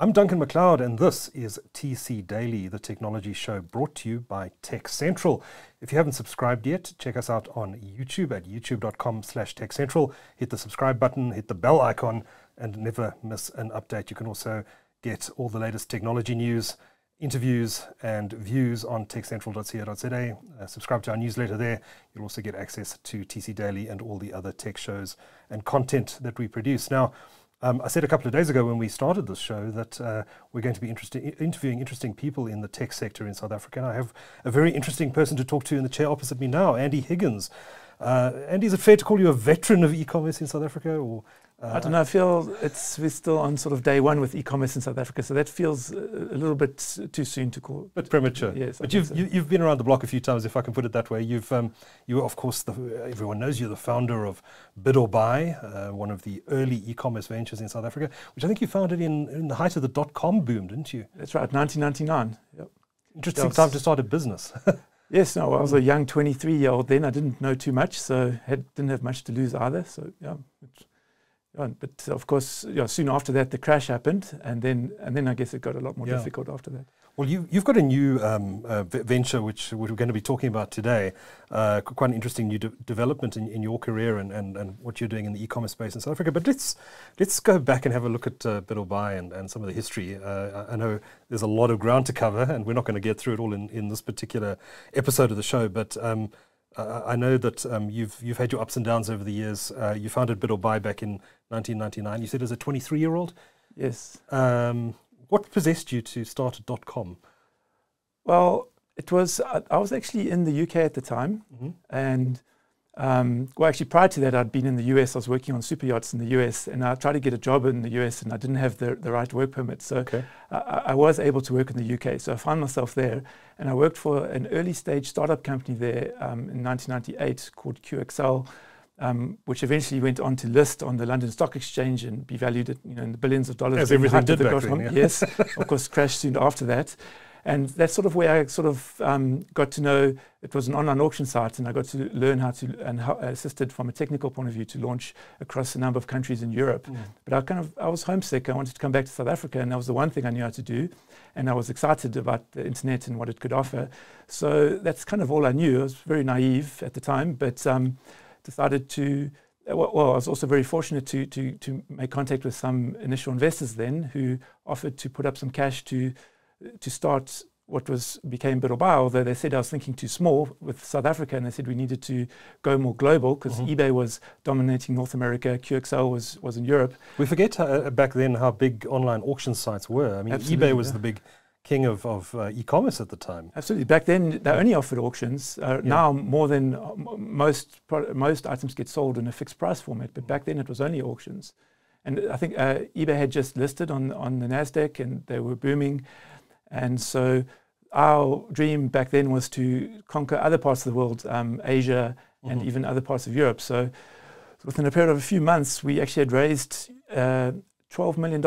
I'm Duncan McLeod, and this is TC Daily, the technology show brought to you by Tech Central. If you haven't subscribed yet, check us out on YouTube at youtube.com/TechCentral. Hit the subscribe button, hit the bell icon, and never miss an update. You can also get all the latest technology news, interviews, and views on techcentral.co.za. Subscribe to our newsletter there. You'll also get access to TC Daily and all the other tech shows and content that we produce. Now, I said a couple of days ago when we started this show that we're going to be interviewing interesting people in the tech sector in South Africa. And I have a very interesting person to talk to in the chair opposite me now, Andy Higgins. Andy, is it fair to call you a veteran of e-commerce in South Africa? Or I don't know. I feel we're still on sort of day one with e-commerce in South Africa, so that feels a little bit too soon to call. But premature. Yes, but you've been around the block a few times, if I can put it that way. You were, of course, everyone knows you're the founder of Bid or Buy, one of the early e-commerce ventures in South Africa, which I think you founded in the height of the .com boom, didn't you? That's right, 1999. Yep. Interesting time to start a business. Yes, no, I was a young 23-year-old then. I didn't know too much, so didn't have much to lose either. So yeah. But of course, soon after that, the crash happened, and then I guess it got a lot more difficult after that. Well, you've got a new venture which we're going to be talking about today. Quite an interesting new development in your career and what you're doing in the e-commerce space in South Africa. But let's go back and have a look at Bid or Buy and some of the history. I know there's a lot of ground to cover, and we're not going to get through it all in this particular episode of the show. But I know that you've had your ups and downs over the years. You founded Bid or Buy back in 1999. You said as a 23-year-old? Yes. What possessed you to start a .com? Well, it was I was actually in the UK at the time, and well, actually prior to that, I'd been in the US. I was working on super yachts in the US, and I tried to get a job in the US, and I didn't have the right work permit. So I was able to work in the UK. So I found myself there, and I worked for an early stage startup company there in 1998 called QXL, which eventually went on to list on the London Stock Exchange and be valued at in the billions of dollars. As everything did back then, yeah. Yes, of course, crashed soon after that. And that's sort of where I sort of got to know it was an online auction site, and I got to learn how to, and assisted from a technical point of view to launch across a number of countries in Europe. But I was homesick. I wanted to come back to South Africa, and that was the one thing I knew how to do. And I was excited about the internet and what it could offer. So that's kind of all I knew. I was very naive at the time, but decided to. Well, I was also very fortunate to make contact with some initial investors then who offered to put up some cash to start what became Bid or Buy, although they said I was thinking too small with South Africa, and they said we needed to go more global because eBay was dominating North America, QXL was in Europe. We forget back then how big online auction sites were. I mean, Absolutely, eBay was the big king of e-commerce at the time. Absolutely. Back then, they only offered auctions. Now, more than most items get sold in a fixed price format, but back then it was only auctions. And I think eBay had just listed on the NASDAQ, and they were booming. And so our dream back then was to conquer other parts of the world, Asia and even other parts of Europe. So within a period of a few months, we actually had raised $12 million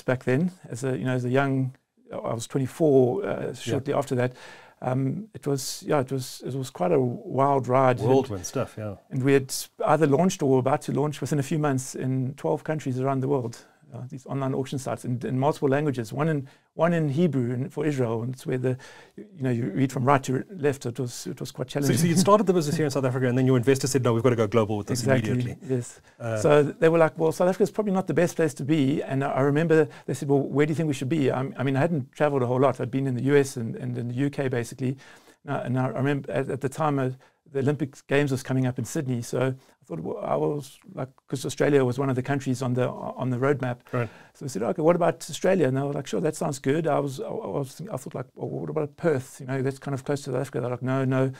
back then. As a young, I was 24 shortly after that. It was quite a wild ride. Whirlwind stuff, yeah. And we had either launched or were about to launch within a few months in 12 countries around the world. These online auction sites in multiple languages, one in Hebrew and for Israel, and it's where you read from right to left. It was quite challenging. So you started the business here in South Africa, and then your investors said, "No, we've got to go global with this immediately." Yes. So they were like, "Well, South Africa is probably not the best place to be." And I remember they said, "Well, where do you think we should be?" I mean, I hadn't travelled a whole lot. I'd been in the US and in the UK basically, and I remember at the time the Olympic Games was coming up in Sydney, so I thought I was like, because Australia was one of the countries on the roadmap. Right. So I said, okay, what about Australia? And they were like, sure, that sounds good. I thought like, well, what about Perth? That's kind of close to South Africa. They're like, no,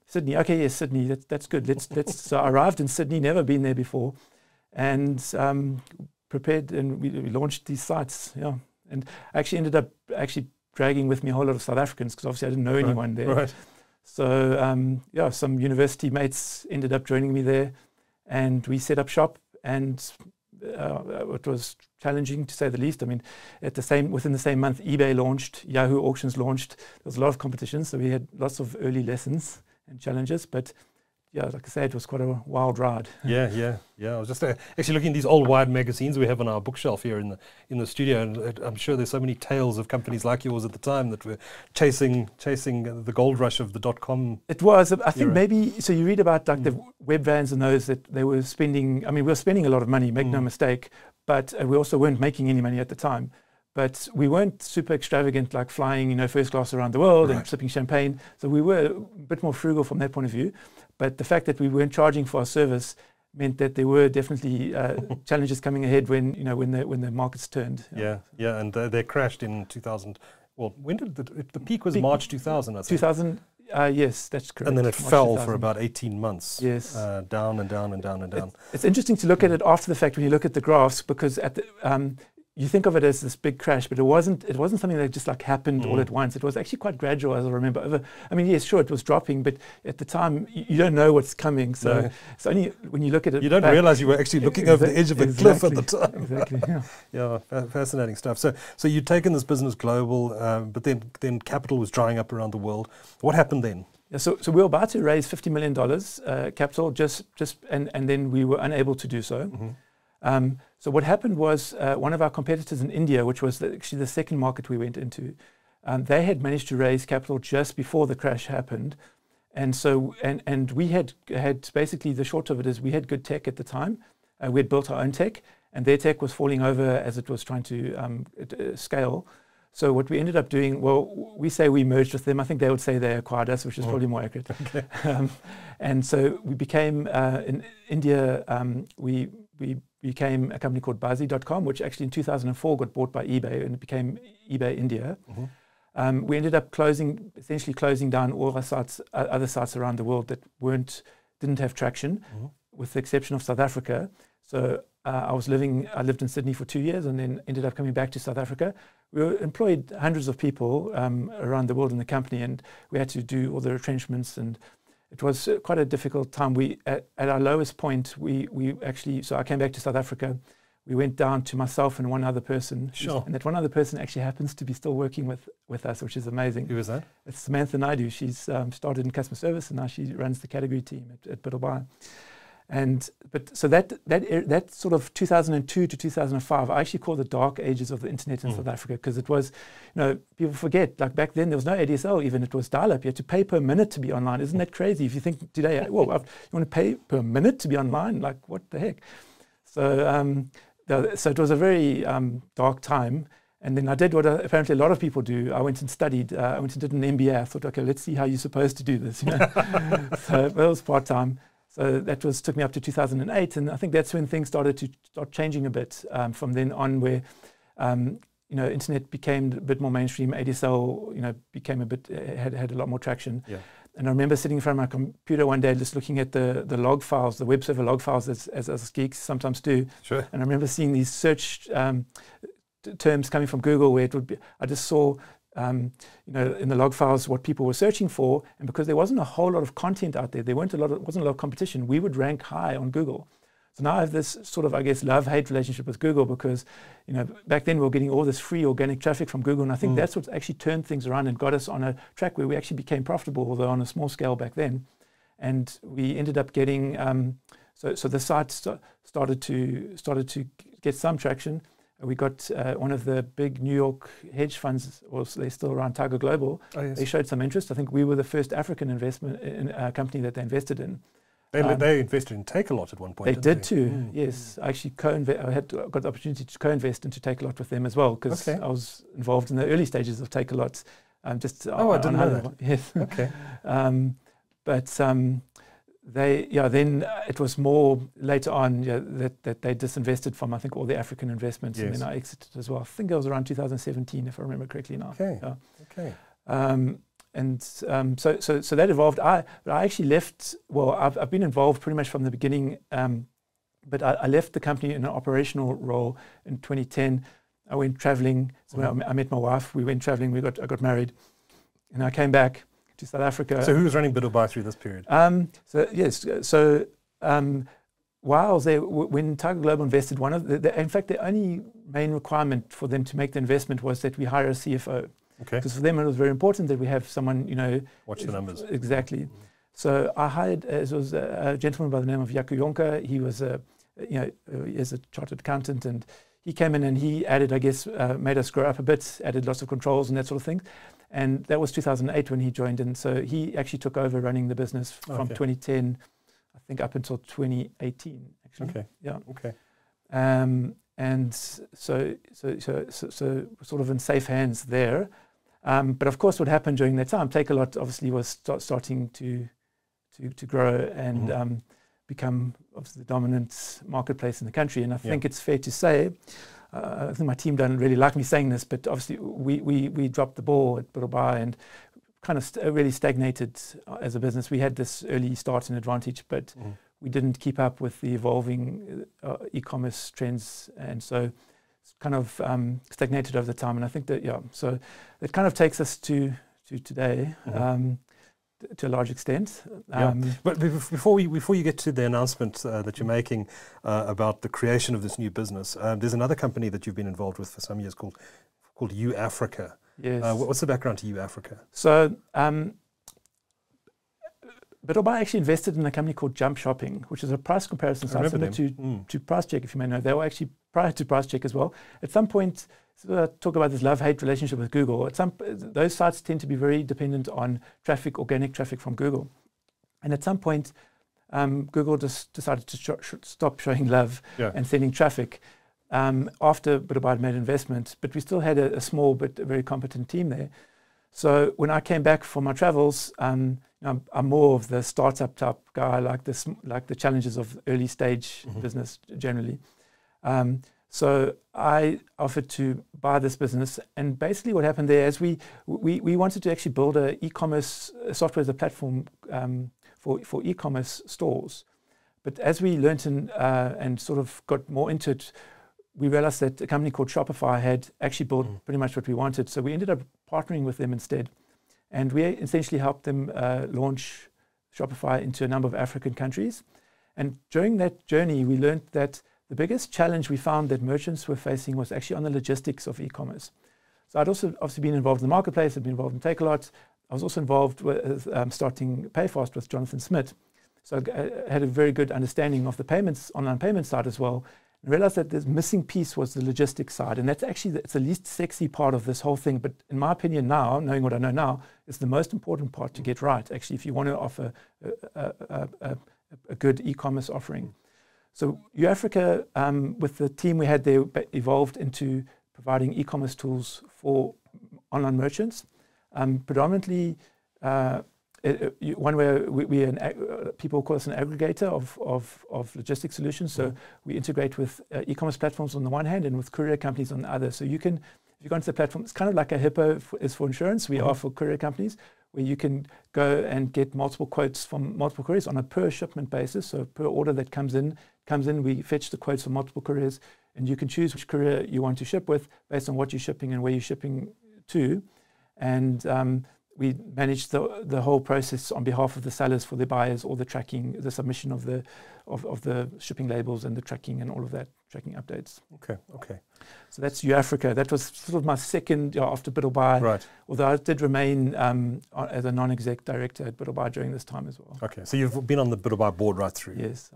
Sydney. Okay, yes, Sydney. That's good. Let's. So I arrived in Sydney, never been there before, and prepared, and we launched these sites. Yeah, and I actually ended up dragging with me a whole lot of South Africans because obviously I didn't know anyone there. Right. So some university mates ended up joining me there, and we set up shop. And it was challenging to say the least. I mean, within the same month, eBay launched, Yahoo Auctions launched. There was a lot of competition, so we had lots of early lessons and challenges. But yeah, like I said, it was quite a wild ride. Yeah. I was just actually looking at these old Wired magazines we have on our bookshelf here in the studio, and I'm sure there's so many tales of companies like yours at the time that were chasing the gold rush of the .com. It was, I think era. maybe, so you read about like the web vans and those that they were spending, I mean, we were spending a lot of money, make no mistake, but we also weren't making any money at the time. But we weren't super extravagant, like flying, first class around the world and sipping champagne. So we were a bit more frugal from that point of view. But the fact that we weren't charging for our service meant that there were definitely challenges coming ahead when the markets turned. Yeah, and they crashed in 2000. Well, when did the peak was March 2000, I think. 2000. Yes, that's correct. And then it March fell 2000. for about 18 months. Yes. Down and down and down and down. It's interesting to look at it after the fact when you look at the graphs, because at the you think of it as this big crash, but it wasn't something that just like happened all at once. It was actually quite gradual, as I remember. Yes, sure, it was dropping, but at the time you don't know what's coming. So it's only when you look at it, you don't realize you were actually looking over the edge of a cliff at the time. Exactly. Yeah. Fascinating stuff. So you'd taken this business global, but then capital was drying up around the world. What happened then? Yeah, so we were about to raise $50 million capital, and then we were unable to do so. So what happened was one of our competitors in India, which was actually the second market we went into, they had managed to raise capital just before the crash happened. And so, and we had basically, the short of it is we had good tech at the time. We had built our own tech, and their tech was falling over as it was trying to scale. So what we ended up doing, well, we say we merged with them. I think they would say they acquired us, which is probably more accurate. Okay. And so we became, in India, we became a company called Bazi.com, which actually in 2004 got bought by eBay, and it became eBay India. We ended up essentially closing down all of our sites, other sites around the world that didn't have traction, with the exception of South Africa. So I lived in Sydney for 2 years, and then ended up coming back to South Africa. We employed hundreds of people around the world in the company, and we had to do all the retrenchments, and it was quite a difficult time. At our lowest point, so I came back to South Africa. We went down to myself and one other person. Sure. And that one other person actually happens to be still working with us, which is amazing. Who is that? It's Samantha Naidu. She's started in customer service, and now she runs the category team at Biddelbuy. So that sort of 2002 to 2005, I actually call the dark ages of the internet in South Africa, because it was, people forget, like back then there was no ADSL even, it was dial-up. You had to pay per minute to be online. Isn't that crazy? If you think today, well, you want to pay per minute to be online? Like, what the heck? So it was a very dark time. And then I did what apparently a lot of people do. I went and studied. I went and did an MBA. I thought, okay, let's see how you're supposed to do this. So that was part-time. So that took me up to 2008, and I think that's when things started to changing a bit. From then on, where internet became a bit more mainstream, ADSL became had a lot more traction. Yeah. And I remember sitting in front of my computer one day, just looking at the log files, the web server log files, as geeks sometimes do. Sure. And I remember seeing these search terms coming from Google, where it would be, I just saw. In the log files, what people were searching for, and because there wasn't a whole lot of content out there, wasn't a lot of competition. We would rank high on Google. So now I have this sort of, I guess, love-hate relationship with Google, because back then we were getting all this free organic traffic from Google, and I think that's what actually turned things around and got us on a track where we actually became profitable, although on a small scale back then. And we ended up getting so the site started to get some traction. We got one of the big New York hedge funds, or they're still around, Tiger Global. Oh, yes. They showed some interest. I think we were the first African investment company that they invested in. They invested in Takealot at one point. They did too. Yes, I actually got the opportunity to co-invest into Takealot with them as well, because I was involved in the early stages of Takealot. I didn't know that. Yes. Okay. Then it was more later on that they disinvested from, I think, all the African investments, yes. And then I exited as well. I think it was around 2017, if I remember correctly now. Okay. Okay. So that evolved. I actually left. Well, I've been involved pretty much from the beginning, but I left the company in an operational role in 2010. I went traveling. So I met my wife. We went traveling. I got married, and I came back to South Africa. So who was running Biddelbuy through this period? While I was there, when Tiger Global invested, in fact, the only main requirement for them to make the investment was that we hire a CFO. Okay. Because for them it was very important that we have someone, watch the numbers. Exactly. So I hired, it was a gentleman by the name of Jaco Jonker. He was is a chartered accountant, and he came in and he added, I guess, made us grow up a bit, added lots of controls and that sort of thing. And that was 2008 when he joined in. So he actually took over running the business from 2010, I think, up until 2018, actually. Okay. Yeah. Okay. And so sort of in safe hands there. But of course, what happened during that time, Takealot obviously was starting to grow and become obviously the dominant marketplace in the country. And I think it's fair to say, I think my team don't really like me saying this, but obviously we dropped the ball at Bid'll and kind of really stagnated as a business. We had this early start and advantage, but we didn't keep up with the evolving e-commerce trends, and so it's kind of stagnated over the time. And I think that so it kind of takes us to today. To a large extent. But before you get to the announcement that you're making about the creation of this new business, there's another company that you've been involved with for some years called YouAfrica. Yes. What's the background to YouAfrica? So Bid'll actually invested in a company called Jump Shopping, which is a price comparison site similar to PriceCheck, if you may know. They were actually prior to PriceCheck as well. At some point, talk about this love-hate relationship with Google. Those sites tend to be very dependent on traffic, organic traffic from Google. And at some point, Google just decided to stop showing love and sending traffic after Bid'll had made an investment. But we still had a small but a very competent team there. So when I came back from my travels, I'm more of the startup type guy, like the challenges of early stage business generally. So I offered to buy this business, and basically what happened there is we wanted to actually build an e-commerce software as a platform for e-commerce stores. But as we learnt and sort of got more into it, we realized that a company called Shopify had actually built pretty much what we wanted. So we ended up partnering with them instead, and we essentially helped them launch Shopify into a number of African countries. And during that journey, we learned that the biggest challenge we found that merchants were facing was actually on the logistics of e-commerce. So I'd also obviously been involved in the marketplace, I'd been involved in Takealot. I was also involved with starting PayFast with Jonathan Smith. So I had a very good understanding of the online payment side as well. And realized that the missing piece was the logistics side. And that's actually, it's the least sexy part of this whole thing. But in my opinion now, knowing what I know now, it's the most important part to get right, actually, if you want to offer a good e-commerce offering. So YouAfrica, with the team we had there, evolved into providing e-commerce tools for online merchants. Predominantly, one where people call us an aggregator of logistics solutions. So we integrate with e-commerce platforms on the one hand and with courier companies on the other. So you can, if you go into the platform, it's kind of like a Hippo is for insurance. We are for courier companies, where you can go and get multiple quotes from multiple couriers on a per shipment basis. So per order that comes in, we fetch the quotes from multiple couriers, and you can choose which courier you want to ship with based on what you're shipping and where you're shipping to. And we manage the whole process on behalf of the sellers for the buyers, all the tracking, the submission of the shipping labels and the tracking and all of that, tracking updates. Okay. So that's YouAfrica. That was sort of my second after Bid'll. Right. Although I did remain as a non-exec director at Bid'll during this time as well. Okay, so you've been on the Bid'll board right through. Yes.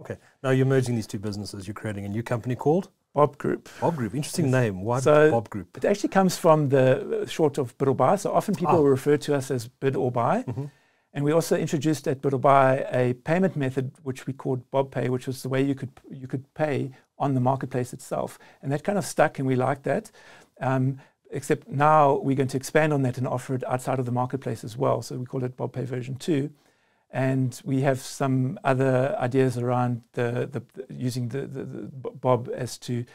Okay. Now you're merging these two businesses. You're creating a new company called Bob Group. Bob Group. Interesting name. Why Bob Group? It actually comes from the short of Bid'll. So often people refer to us as Bid or Buy. And we also introduced at Bid'll a payment method which we called Bob Pay, which was the way you could pay on the marketplace itself. And that kind of stuck, and we liked that. Except now we're going to expand on that and offer it outside of the marketplace as well. So we call it Bob Pay version 2. And we have some other ideas around using the Bob as to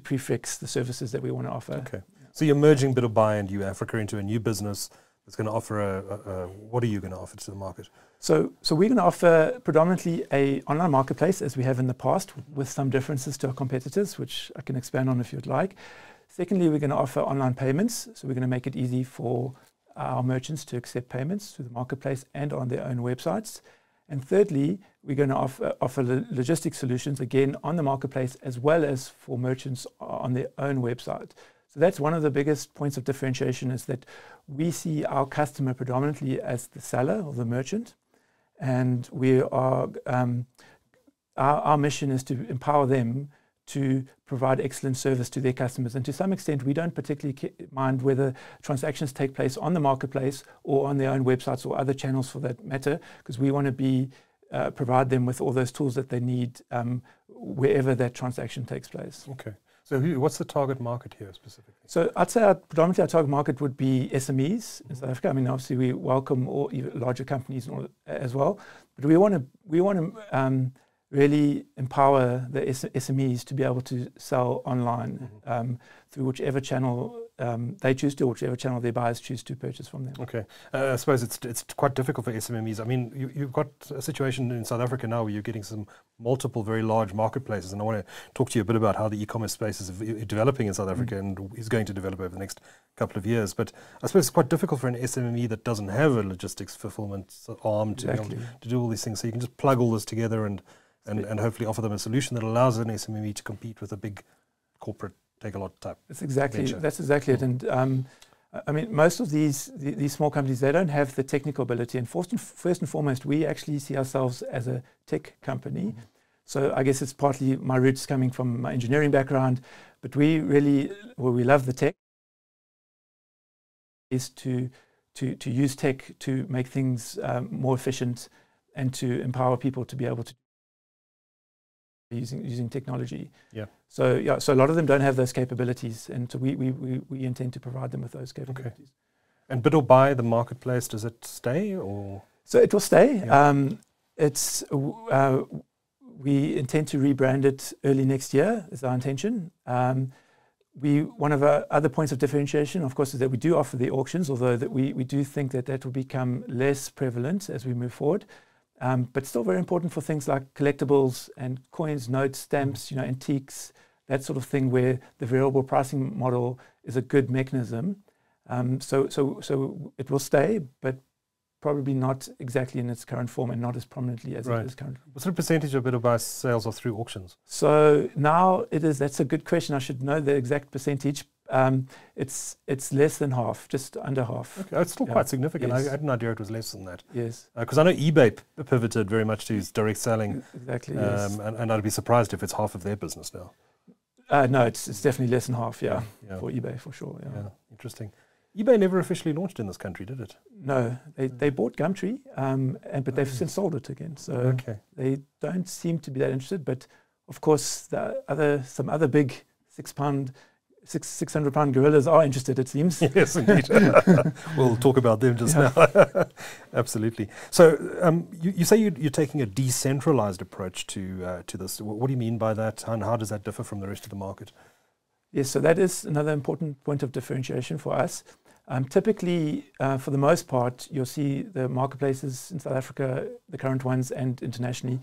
prefix the services that we want to offer. Okay. So you're merging Bid'll and YouAfrica into a new business that's going to offer what are you going to offer to the market? So we're going to offer predominantly an online marketplace, as we have in the past, with some differences to our competitors, which I can expand on if you'd like. Secondly, we're going to offer online payments. So we're going to make it easy for our merchants to accept payments through the marketplace and on their own websites. And thirdly, we're going to offer logistics solutions, again, on the marketplace, as well as for merchants on their own website. So that's one of the biggest points of differentiation, is that we see our customer predominantly as the seller or the merchant, and we are our mission is to empower them to provide excellent service to their customers. And to some extent, we don't particularly mind whether transactions take place on the marketplace or on their own websites or other channels for that matter, because we want to provide them with all those tools that they need wherever that transaction takes place. Okay. So what's the target market here specifically? So I'd say predominantly our target market would be SMEs in South Africa. I mean, obviously we welcome all larger companies as well, but we want to really empower the SMEs to be able to sell online through whichever channel they choose to, or whichever channel their buyers choose to purchase from them. Okay. I suppose it's quite difficult for SMEs. I mean, you've got a situation in South Africa now where you're getting some multiple very large marketplaces, and I want to talk to you a bit about how the e-commerce space is developing in South Africa and is going to develop over the next couple of years. But I suppose it's quite difficult for an SME that doesn't have a logistics fulfillment arm to do all these things. So you can just plug all this together and hopefully offer them a solution that allows an SME to compete with a big corporate take-a-lot type. That's exactly it. And I mean, most of these small companies, they don't have the technical ability. And first and foremost, we actually see ourselves as a tech company. So I guess it's partly my roots coming from my engineering background, but we love the tech. Is to use tech to make things more efficient and to empower people to be able to using technology. Yeah. So a lot of them don't have those capabilities, and so we intend to provide them with those capabilities. Okay. And Bid or Buy, the marketplace, does it stay or? So it will stay. Yeah. We intend to rebrand it early next year, is our intention. One of our other points of differentiation, of course, is that we do offer the auctions, although that we do think that will become less prevalent as we move forward. But still very important for things like collectibles and coins, notes, stamps, antiques, that sort of thing, where the variable pricing model is a good mechanism. So it will stay, but probably not exactly in its current form and not as prominently as it is currently. What sort of percentage of Bid or Buy sales are through auctions? So now that's a good question. I should know the exact percentage. It's less than half, just under half. Okay, it's still quite significant. Yes. I had an idea it was less than that. Yes. Because I know eBay pivoted very much to direct selling. Exactly, yes. And I'd be surprised if it's half of their business now. No, it's definitely less than half, yeah. For eBay, for sure. Yeah. Interesting. eBay never officially launched in this country, did it? No, they bought Gumtree, but they've since sold it again. So they don't seem to be that interested. But of course, some other big £600 gorillas are interested, it seems. Yes, indeed. We'll talk about them just now. Absolutely. So you say you're taking a decentralized approach to this. What do you mean by that, and how does that differ from the rest of the market? Yes, so that is another important point of differentiation for us. Typically, for the most part, you'll see the marketplaces in South Africa, the current ones and internationally,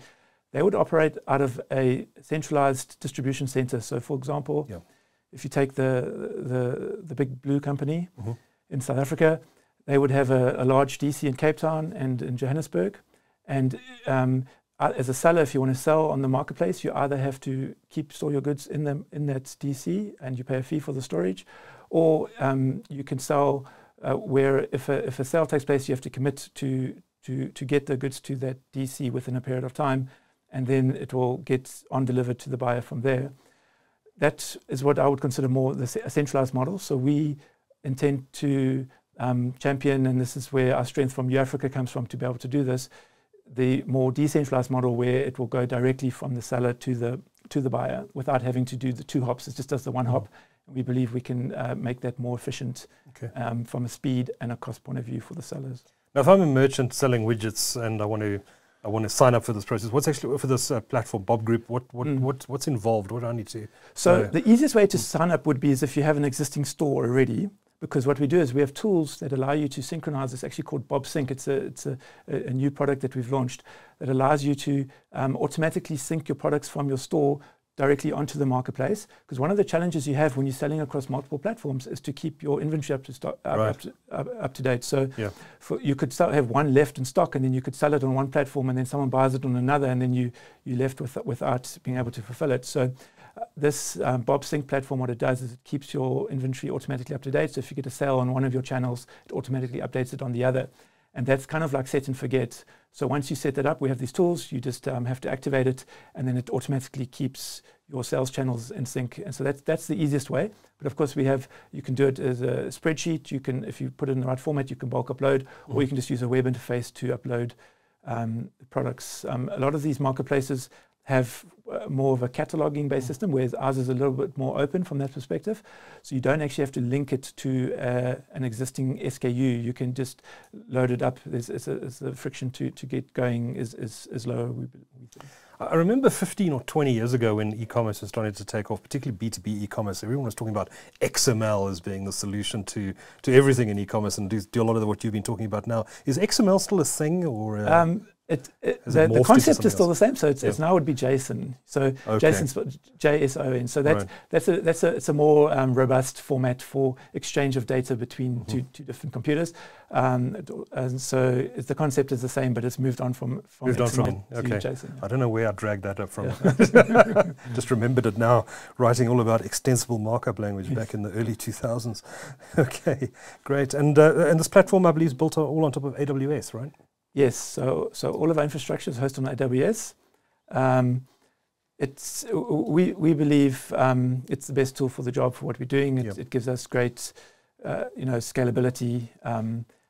they would operate out of a centralized distribution center. So, for example, if you take the Big Blue company in South Africa, they would have a large DC in Cape Town and in Johannesburg. And as a seller, if you want to sell on the marketplace, you either have to store your goods in that DC and you pay a fee for the storage, or you can sell where if a sale takes place, you have to commit to get the goods to that DC within a period of time, and then it will get on delivered to the buyer from there. That is what I would consider more a centralized model. So we intend to champion, and this is where our strength from Africa comes from to be able to do this, the more decentralized model where it will go directly from the seller to the buyer without having to do the two hops. It just does the one hop. We believe we can make that more efficient from a speed and a cost point of view for the sellers. Now, if I'm a merchant selling widgets and I want to sign up for this process, what's actually for this platform, Bob Group? What's involved? What do I need to? So the easiest way to sign up would be as if you have an existing store already. Because what we do is we have tools that allow you to synchronize. It's actually called Bob Sync. It's a new product that we've launched that allows you to automatically sync your products from your store directly onto the marketplace. Because one of the challenges you have when you're selling across multiple platforms is to keep your inventory up to date. So you could have one left in stock, and then you could sell it on one platform, and then someone buys it on another, and then you're left without being able to fulfill it. So this Bob Sync platform, what it does is it keeps your inventory automatically up to date. So if you get a sale on one of your channels, it automatically updates it on the other. And that's kind of like set and forget. So once you set that up, we have these tools. You just have to activate it, and then it automatically keeps your sales channels in sync. And so that's the easiest way. But of course, you can do it as a spreadsheet. You can, if you put it in the right format, you can bulk upload, or you can just use a web interface to upload products. A lot of these marketplaces have more of a cataloging based system, whereas ours is a little bit more open from that perspective. So you don't actually have to link it to an existing SKU. You can just load it up. The friction to get going is lower, we think. I remember 15 or 20 years ago when e-commerce was starting to take off, particularly B2B e-commerce, everyone was talking about XML as being the solution to everything in e-commerce, and do a lot of what you've been talking about now. Is XML still a thing, or the concept is still the same, so it's now would be JSON. So JSON's JSON. So it's a more robust format for exchange of data between two different computers. And so the concept is the same, but it's moved on from XML to JSON. I don't know where I dragged that up from. Just remembered it now, writing all about extensible markup language back in the early 2000s. Okay, great. And this platform, I believe, is built all on top of AWS, right? Yes, so all of our infrastructure is hosted on AWS. We believe it's the best tool for the job for what we're doing. It gives us great, scalability,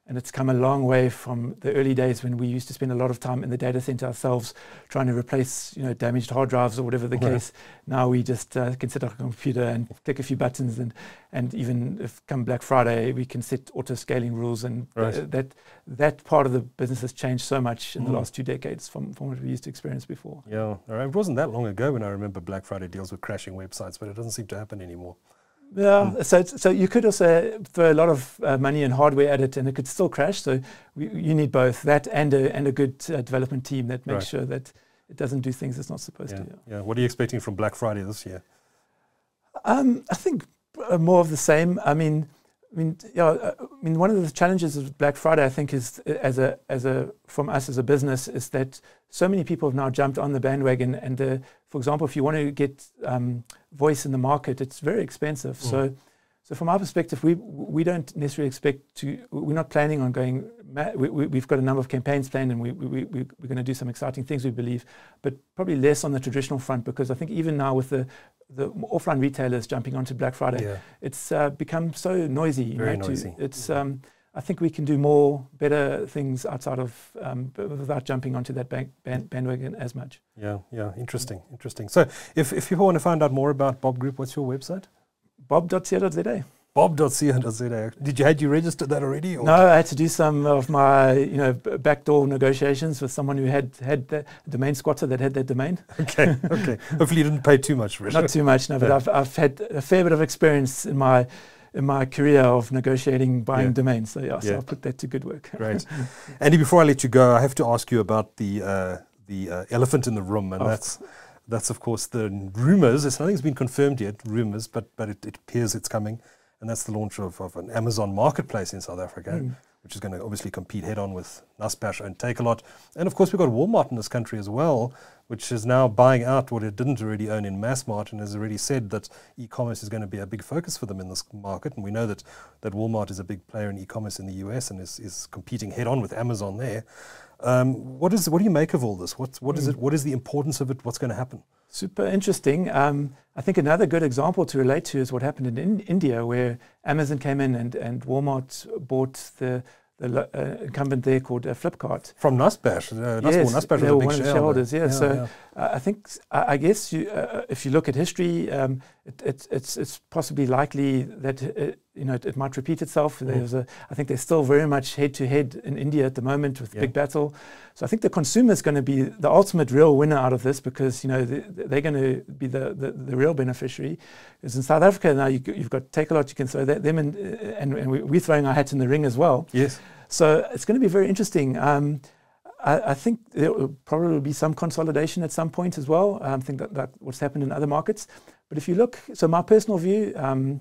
and it's come a long way from the early days when we used to spend a lot of time in the data center ourselves trying to replace, damaged hard drives or whatever the case. Now we just can set up a computer and click a few buttons, and even if come Black Friday, we can set auto scaling rules, and that part of the business has changed so much in the last 2 decades from what we used to experience before. Yeah, it wasn't that long ago when I remember Black Friday deals with crashing websites, but it doesn't seem to happen anymore. Yeah, so you could also throw a lot of money and hardware at it, and it could still crash. So you need both that and a good development team that makes sure that it doesn't do things it's not supposed to. Yeah. What are you expecting from Black Friday this year? I think more of the same. I mean, one of the challenges of Black Friday, I think, is from us as a business, is that so many people have now jumped on the bandwagon. And for example, if you want to get voice in the market, it's very expensive. So from our perspective, we don't necessarily expect to. We're not planning on going. We've got a number of campaigns planned, and we're going to do some exciting things, we believe, but probably less on the traditional front, because I think even now with the offline retailers jumping onto Black Friday, it's become so noisy. Very noisy. I think we can do better things outside of without jumping onto that bandwagon as much. Yeah, interesting. So if people want to find out more about Bob Group, what's your website? bob.co.za. Bob.co.za. Had you registered that already? Or? No, I had to do some of my backdoor negotiations with someone who had the domain squatter that had that domain. Okay. Hopefully you didn't pay too much for it. Not too much, no. But I've had a fair bit of experience in my career of negotiating, buying domains. So I'll put that to good work. Great. Andy, before I let you go, I have to ask you about the elephant in the room, and that's of course the rumours. Nothing's been confirmed yet, rumours, but it appears it's coming. And that's the launch of an Amazon marketplace in South Africa, which is going to obviously compete head-on with Naspers and Takealot. And of course, we've got Walmart in this country as well, which is now buying out what it didn't already own in Massmart, and has already said that e-commerce is going to be a big focus for them in this market. And we know that Walmart is a big player in e-commerce in the US and is competing head-on with Amazon there. What do you make of all this? What is it? What is the importance of it? What's going to happen? Super interesting. I think another good example to relate to is what happened in India, where Amazon came in and Walmart bought the incumbent there called Flipkart. From Naspers. Naspers they were one of the shareholders. I guess if you look at history, it's possibly likely that it might repeat itself. I think they're still very much head-to-head in India at the moment with Big Battle. So I think the consumer is going to be the ultimate real winner out of this, because they're going to be the real beneficiary. Because in South Africa now you've got Takealot, you can throw them in, and we're throwing our hats in the ring as well. Yes. So it's going to be very interesting. I think there will probably be some consolidation at some point as well. I think that what's happened in other markets. But if you look, so my personal view,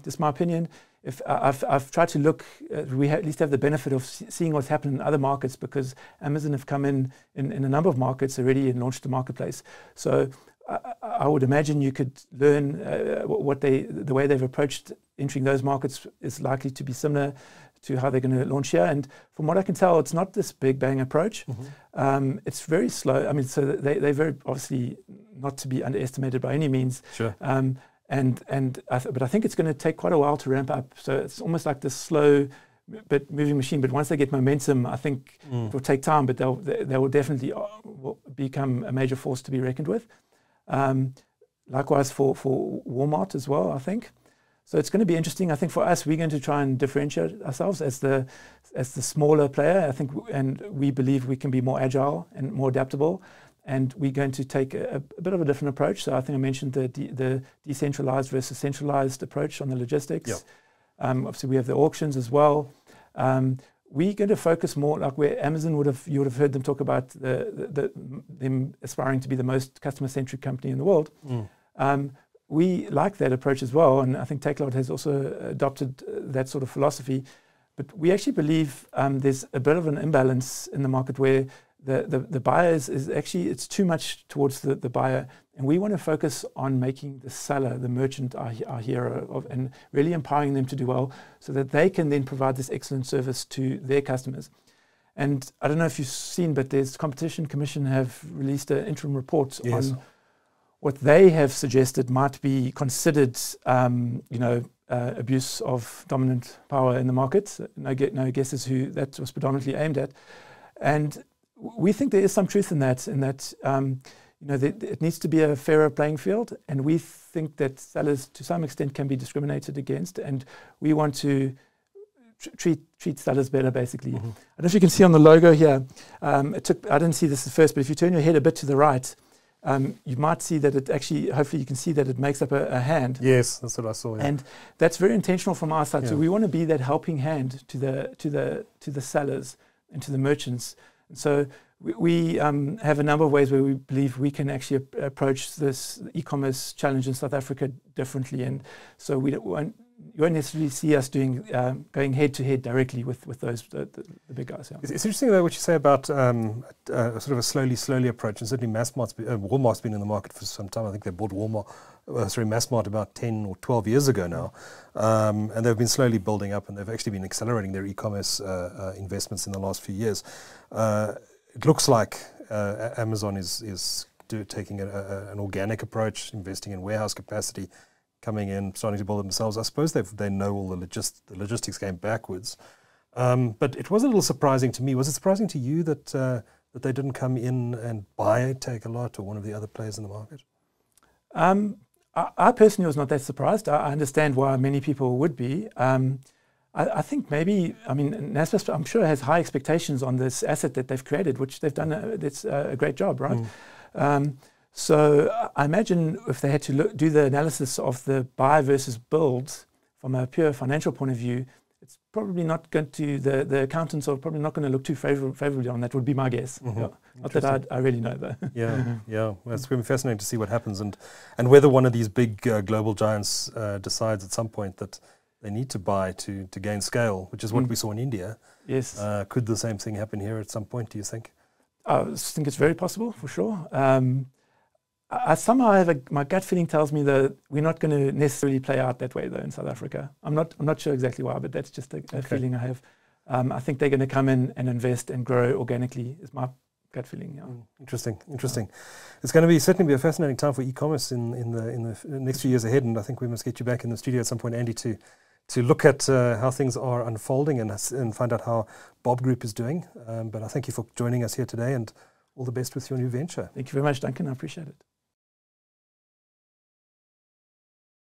just my opinion, if I've tried to look, we at least have the benefit of seeing what's happened in other markets, because Amazon have come in a number of markets already and launched the marketplace. So I would imagine you could learn the way they've approached entering those markets is likely to be similar to how they're going to launch here. And from what I can tell, it's not this big bang approach. It's very slow. I mean, so they're very obviously not to be underestimated by any means. Sure. But I think it's going to take quite a while to ramp up. So it's almost like this slow but moving machine. But once they get momentum, I think it will take time, but they will definitely become a major force to be reckoned with. Likewise for Walmart as well, I think. So it's going to be interesting. I think for us, we're going to try and differentiate ourselves as the smaller player. I think, and we believe we can be more agile and more adaptable. And we're going to take a bit of a different approach. So I think I mentioned the decentralized versus centralized approach on the logistics. Yep. Obviously, we have the auctions as well. We're going to focus more like where Amazon you would have heard them talk about them aspiring to be the most customer-centric company in the world. We like that approach as well, and I think Takealot has also adopted that sort of philosophy. But we actually believe there's a bit of an imbalance in the market where the buyer is actually, it's too much towards the buyer, and we want to focus on making the seller, the merchant, our hero, and really empowering them to do well so that they can then provide this excellent service to their customers. And I don't know if you've seen, but there's Competition Commission have released an interim report on what they have suggested might be considered, abuse of dominant power in the market. No guesses who that was predominantly aimed at. And we think there is some truth in that, it needs to be a fairer playing field, and we think that sellers to some extent can be discriminated against, and we want to treat sellers better, basically. I don't know if you can see on the logo here, I didn't see this at first, but if you turn your head a bit to the right, you might see that it actually, hopefully you can see that it makes up a hand. Yes, that's what I saw. Yeah. And that's very intentional from our side. So we want to be that helping hand to the sellers and to the merchants. And so we have a number of ways where we believe we can actually approach this e-commerce challenge in South Africa differently. And so you won't necessarily see us going head to head directly with those the big guys. Yeah. It's interesting though what you say about sort of a slowly approach, and certainly Walmart's been in the market for some time. I think they bought Massmart about 10 or 12 years ago now, and they've been slowly building up, and they've actually been accelerating their e-commerce investments in the last few years. It looks like Amazon is taking an organic approach, investing in warehouse capacity, coming in, starting to build it themselves. I suppose they know all the logistics game backwards. But it was a little surprising to me. Was it surprising to you that they didn't come in and buy Takealot or one of the other players in the market? I personally was not that surprised. I understand why many people would be. I think maybe, Naspers, I'm sure, has high expectations on this asset that they've created, which they've done a great job, right? So I imagine if they had to do the analysis of the buy versus build from a pure financial point of view, it's probably not going to, the accountants are probably not going to look too favorably on that, would be my guess. Not that I really know, though. Yeah. Well, it's going to be fascinating to see what happens and whether one of these big global giants decides at some point that they need to buy to gain scale, which is what we saw in India. Yes. Could the same thing happen here at some point, do you think? I think it's very possible, for sure. I somehow have my gut feeling tells me that we're not going to necessarily play out that way, though, in South Africa. I'm not sure exactly why, but that's just a feeling I have. I think they're going to come in and invest and grow organically, is my gut feeling. Yeah. Interesting. It's going to certainly be a fascinating time for e-commerce in the next few years ahead, and I think we must get you back in the studio at some point, Andy, to look at how things are unfolding and find out how Bob Group is doing. But I thank you for joining us here today, and all the best with your new venture. Thank you very much, Duncan. I appreciate it.